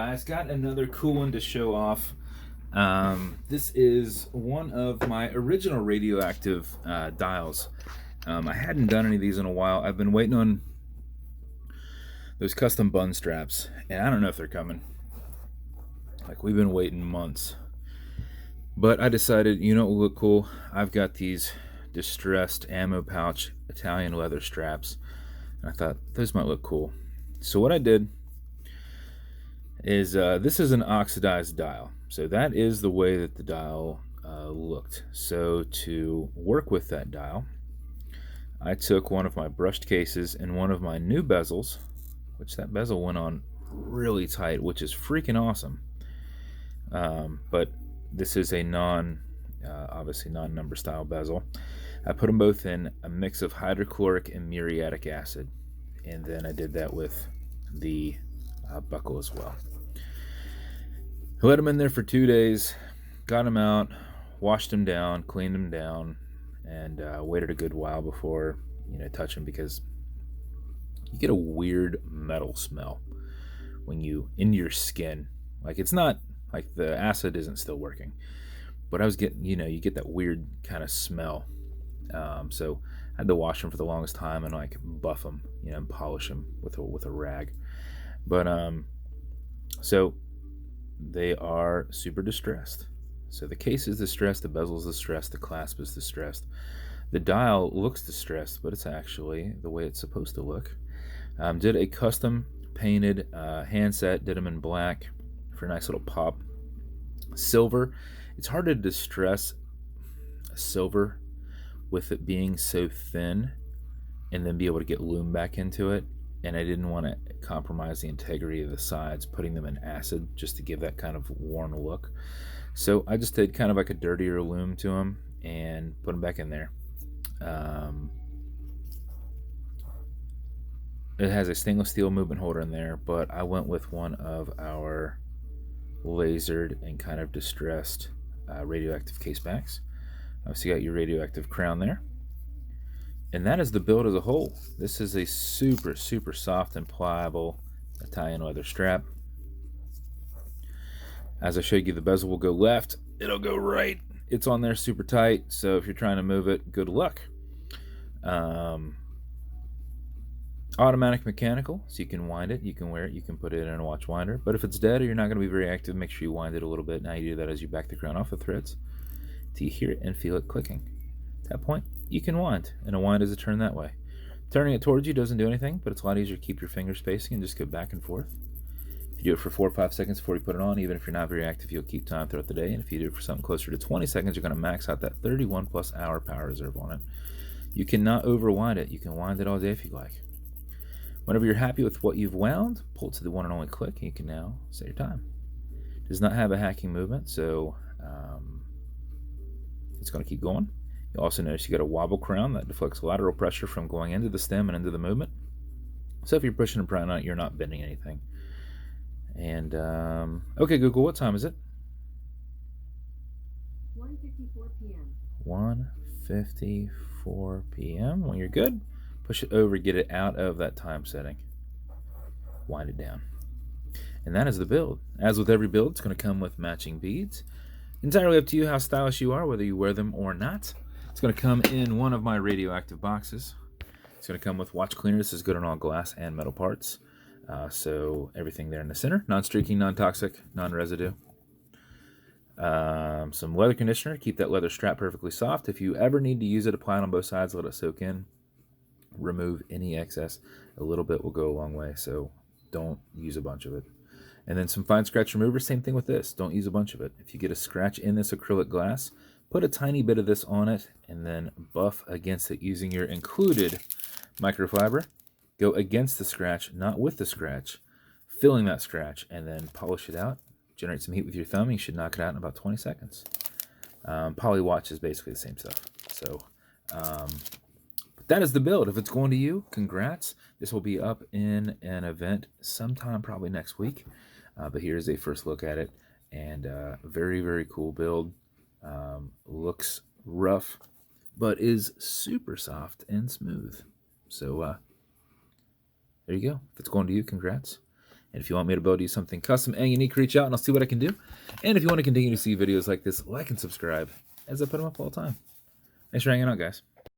guys, got another cool one to show off. This is one of my original radioactive dials. I hadn't done any of these in a while. I've been waiting on those custom bun straps, and I don't know if they're coming. Like, we've been waiting months. But I decided, you know what would look cool? I've got these distressed ammo pouch Italian leather straps, and I thought those might look cool. So what I did is this is an oxidized dial. So that is the way that the dial looked. So to work with that dial, I took one of my brushed cases and one of my new bezels, which that bezel went on really tight, which is freaking awesome. But this is a obviously non-number style bezel. I put them both in a mix of hydrochloric and muriatic acid, and then I did that with the buckle as well. I let them in there for 2 days, got them out, washed them down, cleaned them down, and waited a good while before touch them, because you get a weird metal smell when you in your skin. Like, it's not like the acid isn't still working, but I was getting, you get that weird kind of smell. So I had to wash them for the longest time and like buff them, and polish them with a rag. But so they are super distressed. So the case is distressed, the bezel is distressed, the clasp is distressed. The dial looks distressed, but it's actually the way it's supposed to look. Did a custom painted handset, did them in black for a nice little pop. Silver, it's hard to distress a silver with it being so thin and then be able to get lume back into it. And I didn't want to compromise the integrity of the sides, putting them in acid just to give that kind of worn look. So I just did kind of like a dirtier lume to them and put them back in there. It has a stainless steel movement holder in there, but I went with one of our lasered and kind of distressed radioactive casebacks. Obviously got your radioactive crown there. And that is the build as a whole. This is a super, super soft and pliable Italian leather strap. As I showed you, the bezel will go left, it'll go right. It's on there super tight, so if you're trying to move it, good luck. Automatic mechanical, so you can wind it, you can wear it, you can put it in a watch winder. But if it's dead or you're not going to be very active, make sure you wind it a little bit. Now you do that as you back the crown off the threads till you hear it and feel it clicking. At that point, you can wind, and a wind is a turn that way. Turning it towards you doesn't do anything, but it's a lot easier to keep your finger spacing and just go back and forth. If you do it for 4 or 5 seconds before you put it on, even if you're not very active, you'll keep time throughout the day. And if you do it for something closer to 20 seconds, you're going to max out that 31 plus hour power reserve on it. You cannot overwind it. You can wind it all day if you like. Whenever you're happy with what you've wound, pull it to the one and only click, and you can now set your time. It does not have a hacking movement, so it's going to keep going. You also notice you got a wobble crown that deflects lateral pressure from going into the stem and into the movement. So if you're pushing and prying on it, you're not bending anything. And okay, Google, what time is it? 1:54 p.m. 1:54 p.m. When you're good, push it over, get it out of that time setting. Wind it down. And that is the build. As with every build, it's going to come with matching beads. Entirely up to you how stylish you are, whether you wear them or not. It's going to come in one of my radioactive boxes. It's going to come with watch cleaner. This is good on all glass and metal parts. So everything there in the center, non-streaking, non-toxic, non-residue. Some leather conditioner, keep that leather strap perfectly soft. If you ever need to use it, apply it on both sides, let it soak in. Remove any excess. A little bit will go a long way, so don't use a bunch of it. And then some fine scratch remover, same thing with this. Don't use a bunch of it. If you get a scratch in this acrylic glass, put a tiny bit of this on it and then buff against it using your included microfiber. Go against the scratch, not with the scratch, filling that scratch, and then polish it out. Generate some heat with your thumb. You should knock it out in about 20 seconds. Poly watch is basically the same stuff. So but that is the build. If it's going to you, congrats. This will be up in an event sometime probably next week. But here's a first look at it. And very, very cool build. Looks rough, but is super soft and smooth. So there you go. If it's going to you, congrats. And if you want me to build you something custom and unique, reach out and I'll see what I can do. And if you want to continue to see videos like this, like and subscribe as I put them up all the time. Thanks for hanging out, guys.